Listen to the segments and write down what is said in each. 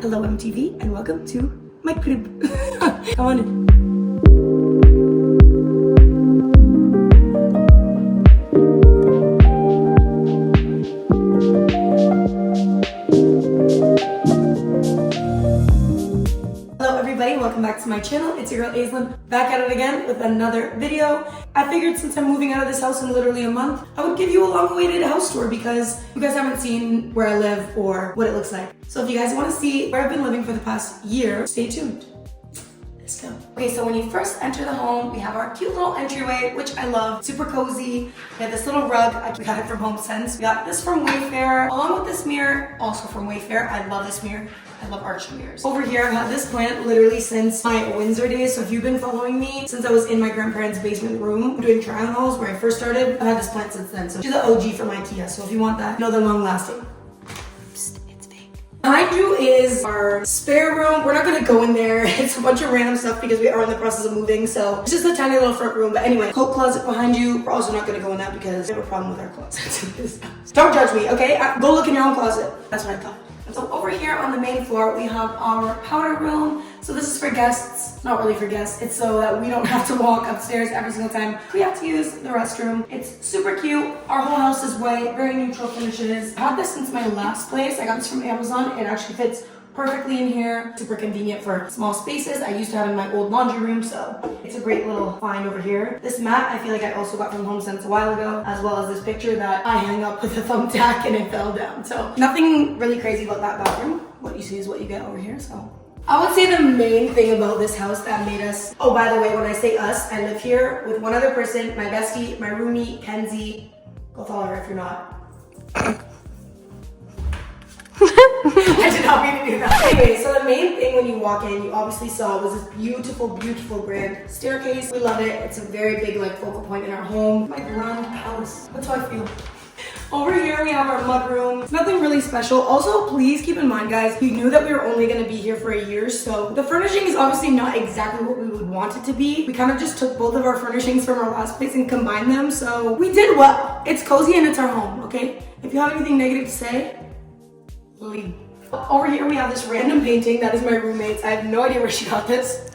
Hello MTV and welcome to my crib. Come on in. Hello everybody, welcome back to my channel. It's your girl Aislinn, back at it again with another video. I figured since I'm moving out of this house in literally a month, I would give you a long-awaited house tour because you guys haven't seen where I live or what it looks like. So if you guys want to see where I've been living for the past year, stay tuned. Let's go. Okay, so when you first enter the home, we have our cute little entryway, which I love. Super cozy. We have this little rug. We got it from HomeSense. We got this from Wayfair, along with this mirror, also from Wayfair. I love this mirror. I love arch mirrors. Over here, I've had this plant literally since my Windsor days. So if you've been following me since I was in my grandparents' basement room doing try on hauls where I first started, I've had this plant since then. So she's the OG from IKEA. So if you want that, you know they're long lasting. Behind you is our spare room. We're not gonna go in there. It's a bunch of random stuff because we are in the process of moving. So it's just a tiny little front room. But anyway, coat closet behind you. We're also not gonna go in that because we have a problem with our closets in this house. Don't judge me, okay? Go look in your own closet. That's what I thought. So over here on the main floor, we have our powder room. So this is for guests, not really for guests. It's so that we don't have to walk upstairs every single time we have to use the restroom. It's super cute. Our whole house is white, very neutral finishes. I've had this since my last place. I got this from Amazon. It actually fits perfectly in here. Super convenient for small spaces. I used to have in my old laundry room, so it's a great little find over here. This mat, I feel like I also got from HomeSense a while ago, as well as this picture that I hung up with a thumbtack and it fell down. So nothing really crazy about that bathroom. What you see is what you get over here, so. I would say the main thing about this house that made us, oh, by the way, when I say us, I live here with one other person, my bestie, my roomie, Kenzie. Go follow her if you're not. I did not mean to do that. Anyway, so the main thing when you walk in, you obviously saw was this beautiful, beautiful grand staircase. We love it. It's a very big like focal point in our home. My grand palace. That's how I feel. Over here we have our mudroom. It's nothing really special. Also, please keep in mind, guys, we knew that we were only going to be here for a year, so the furnishing is obviously not exactly what we would want it to be. We kind of just took both of our furnishings from our last place and combined them, so we did well. It's cozy and it's our home, okay? If you have anything negative to say, leave. Over here we have this random painting that is my roommate's. I have no idea where she got this.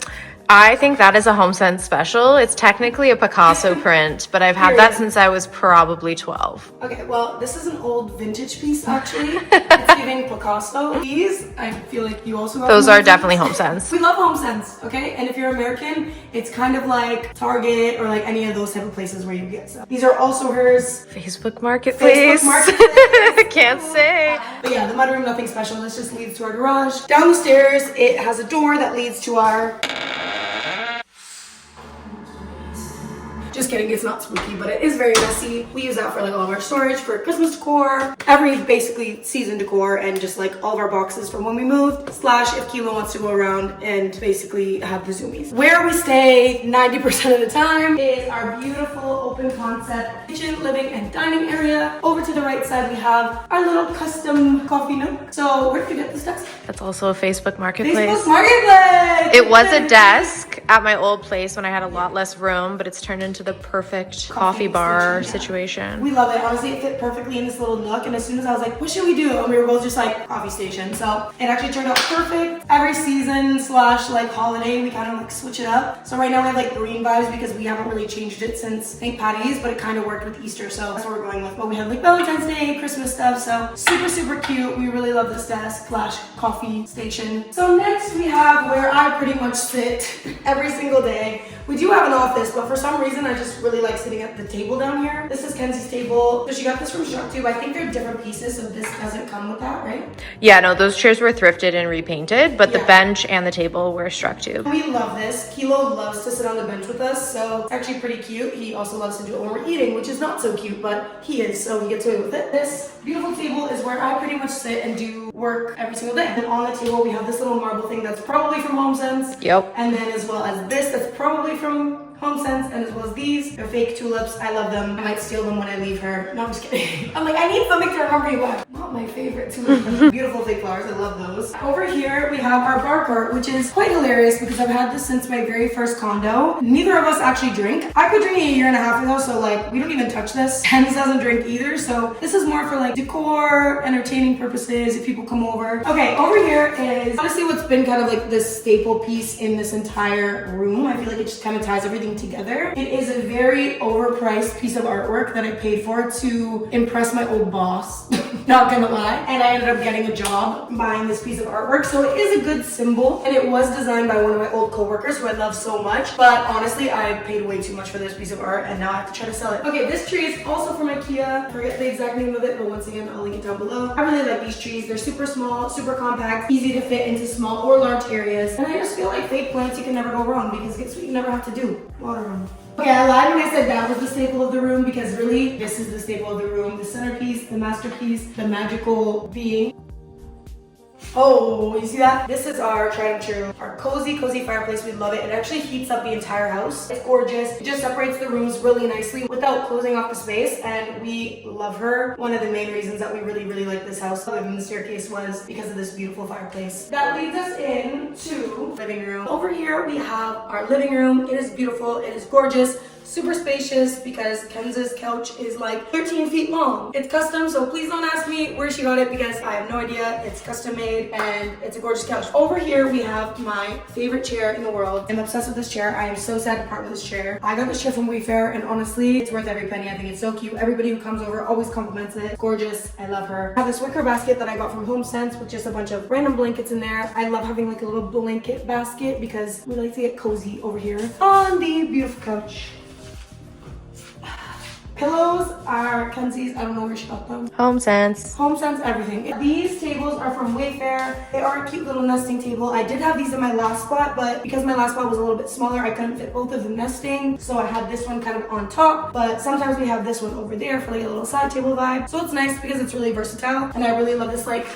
I think that is a HomeSense special. It's technically a Picasso print, but I've had that since I was probably 12. Okay, well, this is an old vintage piece, actually. It's giving Picasso. These, I feel like you also have. Those are definitely HomeSense. We love HomeSense, okay? And if you're American, it's kind of like Target or like any of those type of places where you get stuff. These are also hers. Facebook Marketplace. Facebook Marketplace. Can't say. But yeah, the mudroom, nothing special. This just leads to our garage. Down the stairs, it has a door that leads to our... Just kidding, it's not spooky, but it is very messy. We use that for like all of our storage for Christmas decor, every basically season decor, and just like all of our boxes from when we moved, slash if Kilo wants to go around and basically have the zoomies. Where we stay 90% of the time is our beautiful open concept kitchen, living, and dining area. Over to the right side, we have our little custom coffee nook. So where did you get this desk? That's also a Facebook Marketplace. Facebook Marketplace! It was a desk at my old place when I had a lot less room, but it's turned into the perfect coffee bar situation. We love it. Honestly, it fit perfectly in this little nook, and as soon as I was like, what should we do? And we were both just like, coffee station. So it actually turned out perfect. Every season slash like holiday, we kind of like switch it up. So right now we have like green vibes because we haven't really changed it since St. Patty's, but it kind of worked with Easter, so that's what we're going with. But we have like Valentine's Day, Christmas stuff, so super, super cute. We really love this desk slash coffee station. So next we have where I pretty much sit every single day. We do have an office, but for some reason I just really like sitting at the table down here. This is Kenzie's table. So she got this from ShopTube. I think they're different pieces, so this doesn't come with that, right? Yeah, no, those chairs were thrifted and repainted, but the bench and the table were ShopTube. We love this. Kilo loves to sit on the bench with us, so it's actually pretty cute. He also loves to do it when we're eating, which is not so cute, but he is, so he gets away with it. This beautiful table is where I pretty much sit and do work every single day. And on the table we have this little marble thing that's probably from HomeSense. Yep. And then as well as this that's probably from HomeSense, and as well as these. They're fake tulips. I love them. I might steal them when I leave her. No, I'm just kidding. I'm like, I need something to remember you by. Not my favorite tulip. Beautiful fake flowers. I love those. Over here, we have our bar cart, which is quite hilarious because I've had this since my very first condo. Neither of us actually drink. I've been drinking a year and a half ago, so like, we don't even touch this. Ken's doesn't drink either, so this is more for like decor, entertaining purposes, if people come over. Okay, over here is honestly what's been kind of like this staple piece in this entire room. I feel like it just kind of ties everything together. It is a very overpriced piece of artwork that I paid for to impress my old boss. Not gonna lie. And I ended up getting a job buying this piece of artwork. So it is a good symbol. And it was designed by one of my old coworkers who I love so much. But honestly, I paid way too much for this piece of art and now I have to try to sell it. Okay, this tree is also from IKEA. I forget the exact name of it, but once again, I'll link it down below. I really like these trees. They're super small, super compact, easy to fit into small or large areas. And I just feel like fake plants, you can never go wrong because guess what you never have to do? Water them. Okay, I lied when I said that was the staple of the room because really, this is the staple of the room. The centerpiece, the masterpiece, the magical being. Oh, you see that? This is our tried and true, our cozy fireplace. We love it. It actually heats up the entire house. It's gorgeous. It just separates the rooms really nicely without closing off the space, and we love her. One of the main reasons that we really like this house, other than the staircase, was because of this beautiful fireplace. That leads us into living room. Over here we have our living room. It is beautiful. It is gorgeous. Super spacious because Ken's couch is like 13 feet long. It's custom, so please don't ask me where she got it because I have no idea. It's custom made and it's a gorgeous couch. Over here we have my favorite chair in the world. I'm obsessed with this chair. I am so sad to part with this chair. I got this chair from Wayfair and honestly, it's worth every penny. I think it's so cute. Everybody who comes over always compliments it. Gorgeous. I love her. I have this wicker basket that I got from HomeSense with just a bunch of random blankets in there. I love having like a little blanket basket because we like to get cozy over here on the beautiful couch. Pillows are Kenzie's. I don't know where she got them. HomeSense. HomeSense everything. These tables are from Wayfair. They are a cute little nesting table. I did have these in my last spot, but because my last spot was a little bit smaller, I couldn't fit both of them nesting. So I had this one kind of on top, but sometimes we have this one over there for like a little side table vibe. So it's nice because it's really versatile. And I really love this like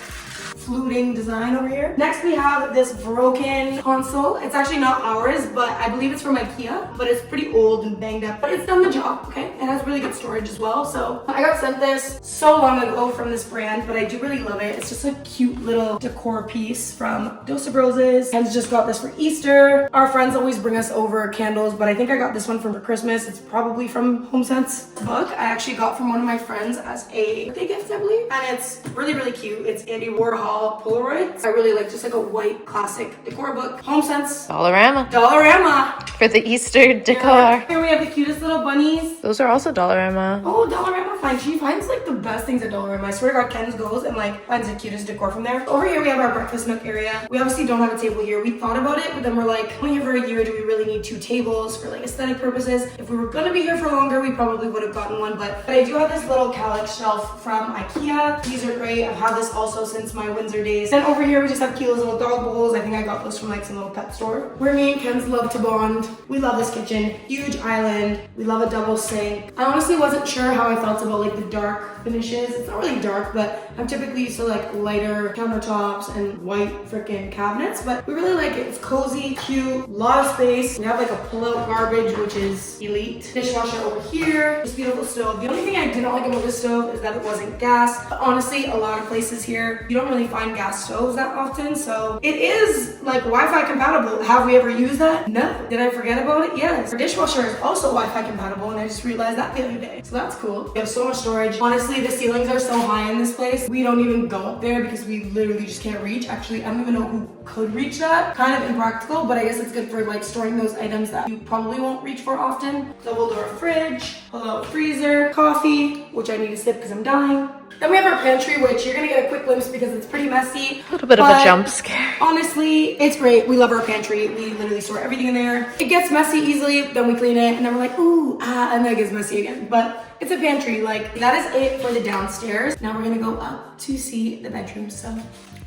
fluting design over here. Next we have this broken console. It's actually not ours, but I believe it's from IKEA, but it's pretty old and banged up, but it's done the job, okay? It has really good storage as well. So I got sent this so long ago from this brand, but I do really love it. It's just a cute little decor piece from Dose of Roses. Ken's just got this for Easter. Our friends always bring us over candles, but I think I got this one for Christmas. It's probably from HomeSense. Book I actually got from one of my friends as a birthday gift, I believe. And it's really cute. It's Andy Warhol Polaroids. I really like just like a white classic decor book. HomeSense. Dollarama. For the Easter decor. Yeah. Here we have the cutest little bunnies. Those are also Dollarama. Oh, Dollarama finds. She finds like the best things at Dollarama. I swear to God, Ken's goes and like finds the cutest decor from there. Over here we have our breakfast nook area. We obviously don't have a table here. We thought about it, but then we're like, only here for a year, do we really need 2 tables for like aesthetic purposes? If we were gonna be here for longer, we probably would have gotten one, but I do have this little Calyx shelf from IKEA. These are great. I've had this also since my Windsor days. Then over here we just have cute little dog bowls. I think I got those from like some little pet store. Where me and Ken's love to bond. We love this kitchen. Huge island. We love a double sink. I honestly wasn't sure how I felt about like the dark finishes. It's not really dark, but I'm typically used to like lighter countertops and white freaking cabinets, but we really like it. It's cozy, cute, a lot of space. We have like a pull-out garbage, which is elite. Dishwasher over here. This beautiful stove. The only thing I didn't like about this stove is that it wasn't gas. But honestly, a lot of places here, you don't really find gas stoves that often, so it is like Wi-Fi compatible. Have we ever used that? No. Did I forget about it? Yes. Our dishwasher is also Wi-Fi compatible, and I just realized that the other day, so that's cool. We have so much storage. Honestly, the ceilings are so high in this place. We don't even go up there because we literally just can't reach. Actually, I don't even know who could reach that. Kind of impractical, but I guess it's good for like storing those items that you probably won't reach for often. Double door fridge, pull-out freezer, coffee, which I need to sip because I'm dying. Then we have our pantry, which you're gonna get a quick glimpse because it's pretty messy. A little bit of a jump scare. Honestly, it's great. We love our pantry. We literally store everything in there. It gets messy easily, then we clean it, and then we're like, ooh, and then it gets messy again. But it's a pantry. Like, that is it for the downstairs. Now we're gonna go up to see the bedroom. So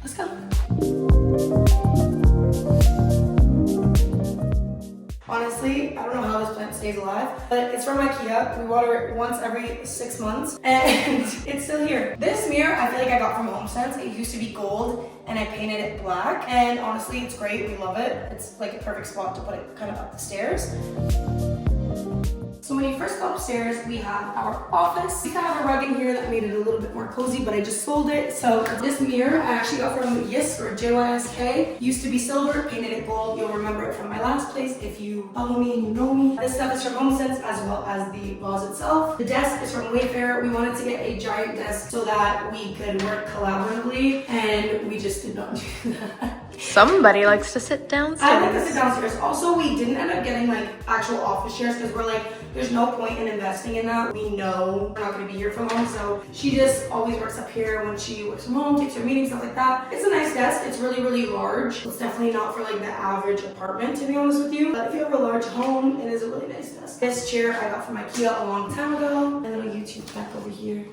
let's go. Honestly, I don't know how this plant stays alive, but it's from IKEA. We water it once every 6 months, and it's still here. This mirror, I feel like I got from HomeSense. It used to be gold, and I painted it black, and honestly, it's great. We love it. It's like a perfect spot to put it kind of up the stairs. So when you first go upstairs, we have our office. We have a rug in here that made it a little bit more cozy, but I just sold it. So this mirror I actually got from Yisk or JYSK. Used to be silver, painted it gold. You'll remember it from my last place if you follow me and you know me. This stuff is from HomeSense as well as the vase itself. The desk is from Wayfair. We wanted to get a giant desk so that we could work collaboratively, and we just did not do that. Somebody likes to sit downstairs. I like to sit downstairs. Also, we didn't end up getting like actual office chairs because we're like, there's no point in investing in that. We know we're not going to be here for long, so she just always works up here when she works from home, takes her meetings, stuff like that. It's a nice desk. It's really, really large. It's definitely not for like the average apartment, to be honest with you. But if you have a large home, it is a really nice desk. This chair I got from IKEA a long time ago. And then a YouTube back over here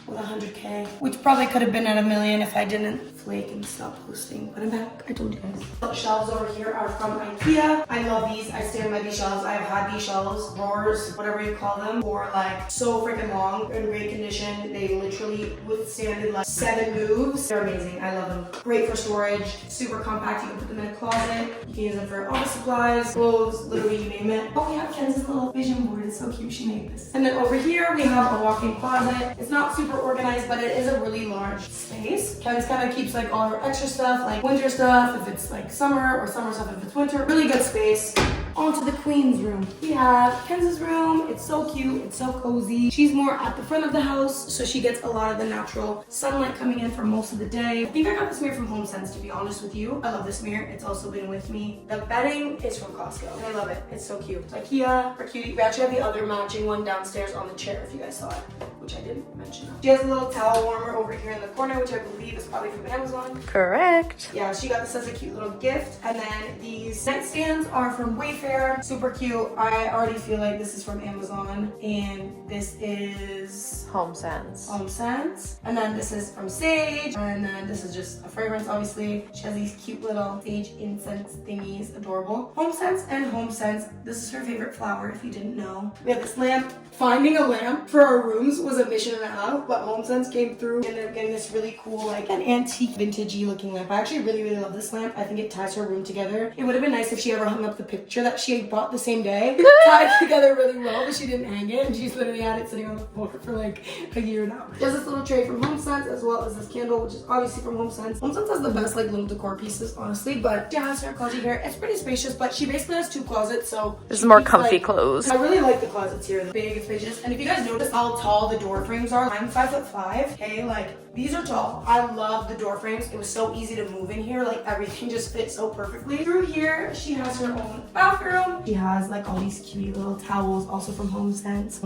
with 100K, which probably could have been at $1 million if I didn't flake and stop posting. But I'm back. I told you guys. The shelves over here are from IKEA. I love these. I stand by these shelves. I've had these shelves, drawers, whatever you call them, for like so freaking long. They're in great condition. They literally withstanded like 7 moves. They're amazing. I love them. Great for storage. Super compact. You can put them in a closet. You can use them for office supplies, clothes, literally you name it. Oh, we have Ken's little vision board. It's so cute. She made this. And then over here we have a walk-in closet. It's not super organized, but it is a really large space. Ken's kind of keeps like all our extra stuff, like winter stuff if it's like summer, or summer stuff if it's winter. Really good space. Onto the queen's room. We have Ken's room. It's so cute. It's so cozy. She's more at the front of the house, so she gets a lot of the natural sunlight coming in for most of the day. I think I got this mirror from HomeSense, to be honest with you. I love this mirror. It's also been with me. The bedding is from Costco, and I love it. It's so cute. It's IKEA for cutie. We actually have the other matching one downstairs on the chair, if you guys saw it, which I didn't mention. She has a little towel warmer over here in the corner, which I believe is probably from Amazon. Correct. Yeah, she got this as a cute little gift. And then these nightstands are from Wayfair. Super cute. I already feel like this is from Amazon, and this is HomeSense. And then this is from Sage, and then this is just a fragrance, obviously. She has these cute little Sage incense thingies, adorable. HomeSense. This is her favorite flower, if you didn't know. We have this lamp. Finding a lamp for our rooms was a mission and a half, but HomeSense came through and ended up getting this really cool, like an antique, vintagey looking lamp. I actually really, really love this lamp. I think it ties her room together. It would have been nice if she ever hung up the picture that she bought the same day. Tied together really well, but she didn't hang it, and she's literally had it sitting on the floor for like a year now. There's this little tray from HomeSense, as well as this candle, which is obviously from HomeSense. HomeSense has the best like little decor pieces, honestly, but she has her closet here. It's pretty spacious, but she basically has 2 closets, so this is more comfy clothes. I really like the closets here. They're big and spacious. And if you guys notice how tall the door frames are, I'm 5'5". Okay, like these are tall. I love the door frames. It was so easy to move in here. Like everything just fits so perfectly. Through here, she has her own bathroom. She has like all these cute little towels, also from HomeSense.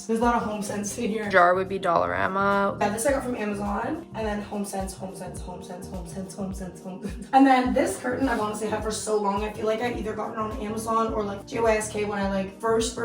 There's a lot of HomeSense in here. Jar would be Dollarama. Yeah, this I got from Amazon. And then HomeSense. And then this curtain I've honestly had for so long. I feel like I either got it on Amazon or like JYSK when I like first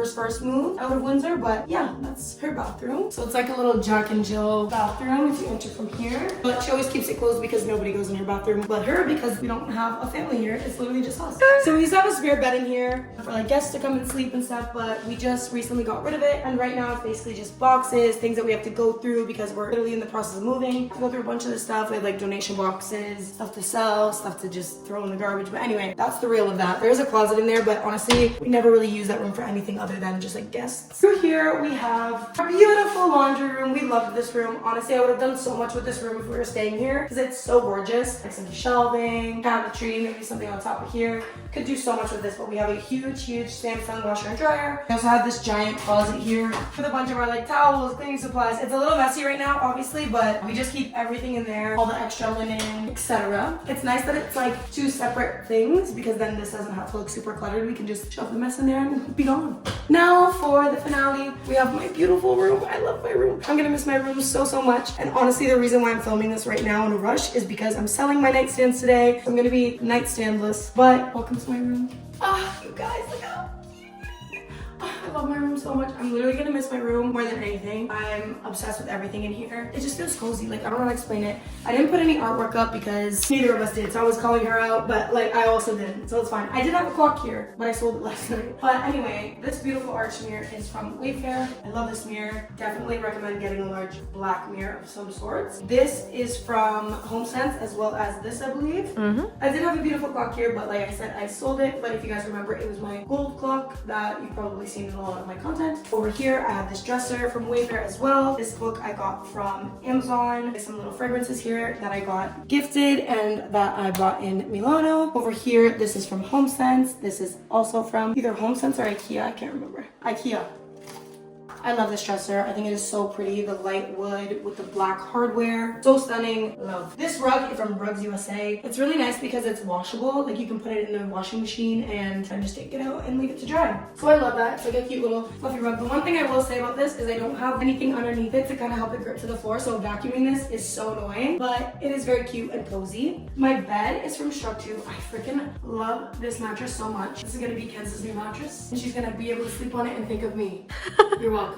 moved out of Windsor. But yeah, that's her bathroom. So it's like a little Jack and Jill bathroom if you enter from here. But she always keeps it closed because nobody goes in her bathroom but her, because we don't have a family here. It's literally just us. So we used to have a spare bed in here for like guests to come and sleep and stuff, but we just recently got rid of it, and right now it's basically just boxes, things that we have to go through because we're literally in the process of moving. To go through a bunch of this stuff. We have like donation boxes, stuff to sell, stuff to just throw in the garbage. But anyway, that's the real of that. There is a closet in there, but honestly, we never really use that room for anything other than just like guests. Through here we have a beautiful laundry room. We love this room. Honestly, I would have done so much with this room if we were staying here because it's so gorgeous. Like some shelving, cabinetry, maybe something on top of here. Could do so much with this, but we have a huge Samsung washer and dryer. We also have this giant closet here with a bunch of our like towels, cleaning supplies. It's a little messy right now, obviously, but we just keep everything in there, all the extra linen, etc. It's nice that it's like 2 separate things because then this doesn't have to look super cluttered. We can just shove the mess in there and be gone. Now for the finale, we have my beautiful room. I love my room. I'm gonna miss my room so much. And honestly, the reason why I'm filming this right now in a rush is because I'm selling my nightstands today. I'm gonna be nightstandless, but welcome to my room. You guys, look how cute. love my room so much. I'm literally gonna miss my room more than anything. I'm obsessed with everything in here. It just feels cozy. Like, I don't know how to explain it. I didn't put any artwork up because neither of us did, so I was calling her out, but like I also didn't, so it's fine. I did have a clock here, but I sold it last night. But anyway, this beautiful arch mirror is from Wayfair. I love this mirror. Definitely recommend getting a large black mirror of some sorts. This is from HomeSense as well as this, I believe. I did have a beautiful clock here, but like I said, I sold it. But if you guys remember, it was my gold clock that you've probably seen in a lot of my content. Over here, I have this dresser from Wayfair as well. This book I got from Amazon. There's some little fragrances here that I got gifted and that I bought in Milano. Over here, this is from HomeSense. This is also from either HomeSense or IKEA. I can't remember. IKEA. I love this dresser. I think it is so pretty. The light wood with the black hardware. So stunning. Love. This rug is from Rugs USA. It's really nice because it's washable. Like, you can put it in the washing machine and just take it out and leave it to dry. So I love that. It's like a cute little fluffy rug. The one thing I will say about this is I don't have anything underneath it to kind of help it grip to the floor. So vacuuming this is so annoying, but it is very cute and cozy. My bed is from Structube. I freaking love this mattress so much. This is going to be Kenz's new mattress, and she's going to be able to sleep on it and think of me. You're welcome.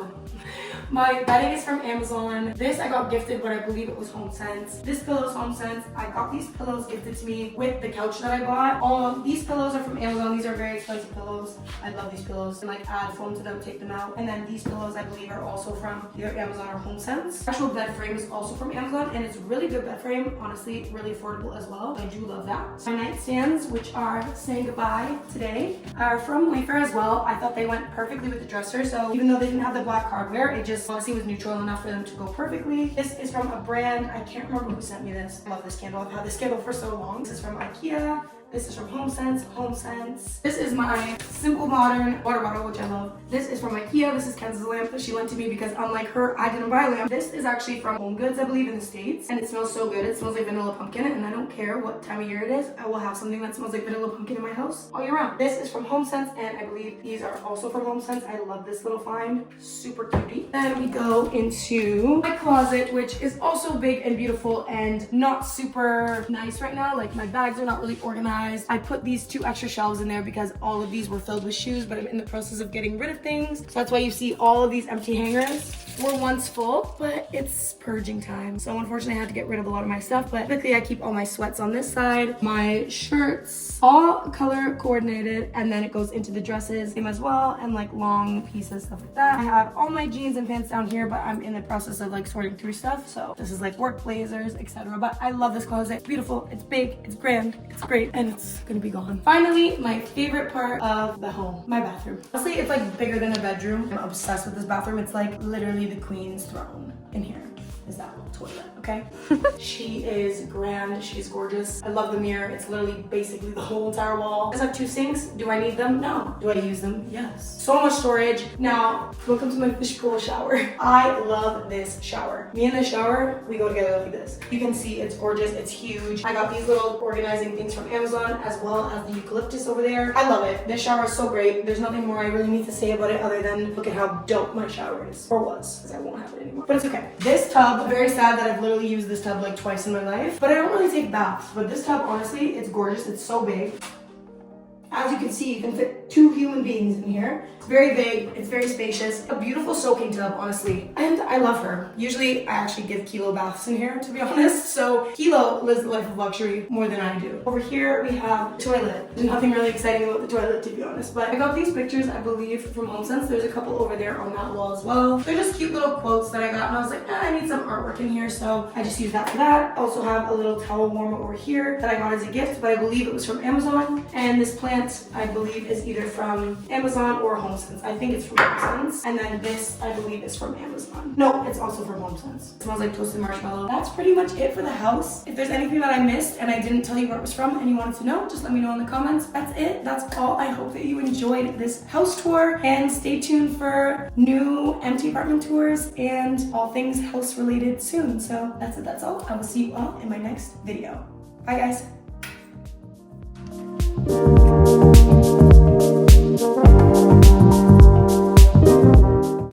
My bedding is from Amazon. This I got gifted, but I believe it was HomeSense. This pillow is HomeSense. I got these pillows gifted to me with the couch that I bought. These pillows are from Amazon. These are very expensive pillows. I love these pillows. And like add foam to them, take them out. And then these pillows I believe are also from either Amazon or HomeSense. Actual bed frame is also from Amazon, and it's a really good bed frame. Honestly, really affordable as well. I do love that. My nightstands, which are saying goodbye today, are from Wayfair as well. I thought they went perfectly with the dresser. So even though they didn't have the black hardware, it just honestly was neutral enough for them to go perfectly. This is from a brand, I can't remember who sent me this. I love this candle. I've had this candle for so long. This is from IKEA. This is from HomeSense. This is my Simple Modern water bottle, which I love. This is from IKEA. This is Kenz's lamp that she lent to me because unlike her, I didn't buy a lamp. This is actually from Home Goods, I believe, in the States. And it smells so good. It smells like vanilla pumpkin, and I don't care what time of year it is. I will have something that smells like vanilla pumpkin in my house all year round. This is from HomeSense, and I believe these are also from HomeSense. I love this little find. Super cutie. Then we go into my closet, which is also big and beautiful and not super nice right now. Like, my bags are not really organized. I put these 2 extra shelves in there because all of these were filled with shoes, but I'm in the process of getting rid of things. So that's why you see all of these empty hangers. Were once full, but it's purging time. So unfortunately I had to get rid of a lot of my stuff, but quickly I keep all my sweats on this side, my shirts, all color coordinated, and then it goes into the dresses, same as well, and like long pieces, stuff like that. I have all my jeans and pants down here, but I'm in the process of like sorting through stuff. So this is like work blazers, etc. But I love this closet. It's beautiful, it's big, it's grand, it's great, and it's gonna be gone. Finally, my favorite part of the home, my bathroom. Honestly, it's like bigger than a bedroom. I'm obsessed with this bathroom. It's like literally the queen's throne in here. Is that little toilet, okay? She is grand, she's gorgeous. I love the mirror. It's literally basically the whole entire wall. Does it have 2 sinks? Do I need them? No. Do I use them? Yes. So much storage. Now, welcome to my fishbowl shower. I love this shower. Me and the shower, we go together like this. You can see it's gorgeous, it's huge. I got these little organizing things from Amazon as well as the eucalyptus over there. I love it. This shower is so great. There's nothing more I really need to say about it other than look at how dope my shower is. Or was, because I won't have it anymore. But it's okay. This tub, very sad that I've literally used this tub like twice in my life, but I don't really take baths. But this tub, honestly, it's gorgeous. It's so big. As you can see, you can fit 2 human beings in here. It's very big, it's very spacious. A beautiful soaking tub, honestly. And I love her. Usually, I actually give Kilo baths in here, to be honest. So Kilo lives the life of luxury more than I do. Over here, we have the toilet. There's nothing really exciting about the toilet, to be honest. But I got these pictures, I believe, from HomeSense. There's a couple over there on that wall as well. They're just cute little quotes that I got, and I was like, I need some artwork in here, so I just used that for that. Also have a little towel warmer over here that I got as a gift, but I believe it was from Amazon. And this plant, I believe, is either from Amazon or HomeSense. I think it's from HomeSense. And then this, I believe, is from Amazon. No, it's also from HomeSense. It smells like toasted marshmallow. That's pretty much it for the house. If there's anything that I missed and I didn't tell you where it was from and you wanted to know, just let me know in the comments. That's it. That's all. I hope that you enjoyed this house tour, and stay tuned for new empty apartment tours and all things house related soon. So that's it. That's all. I will see you all in my next video. Bye, guys.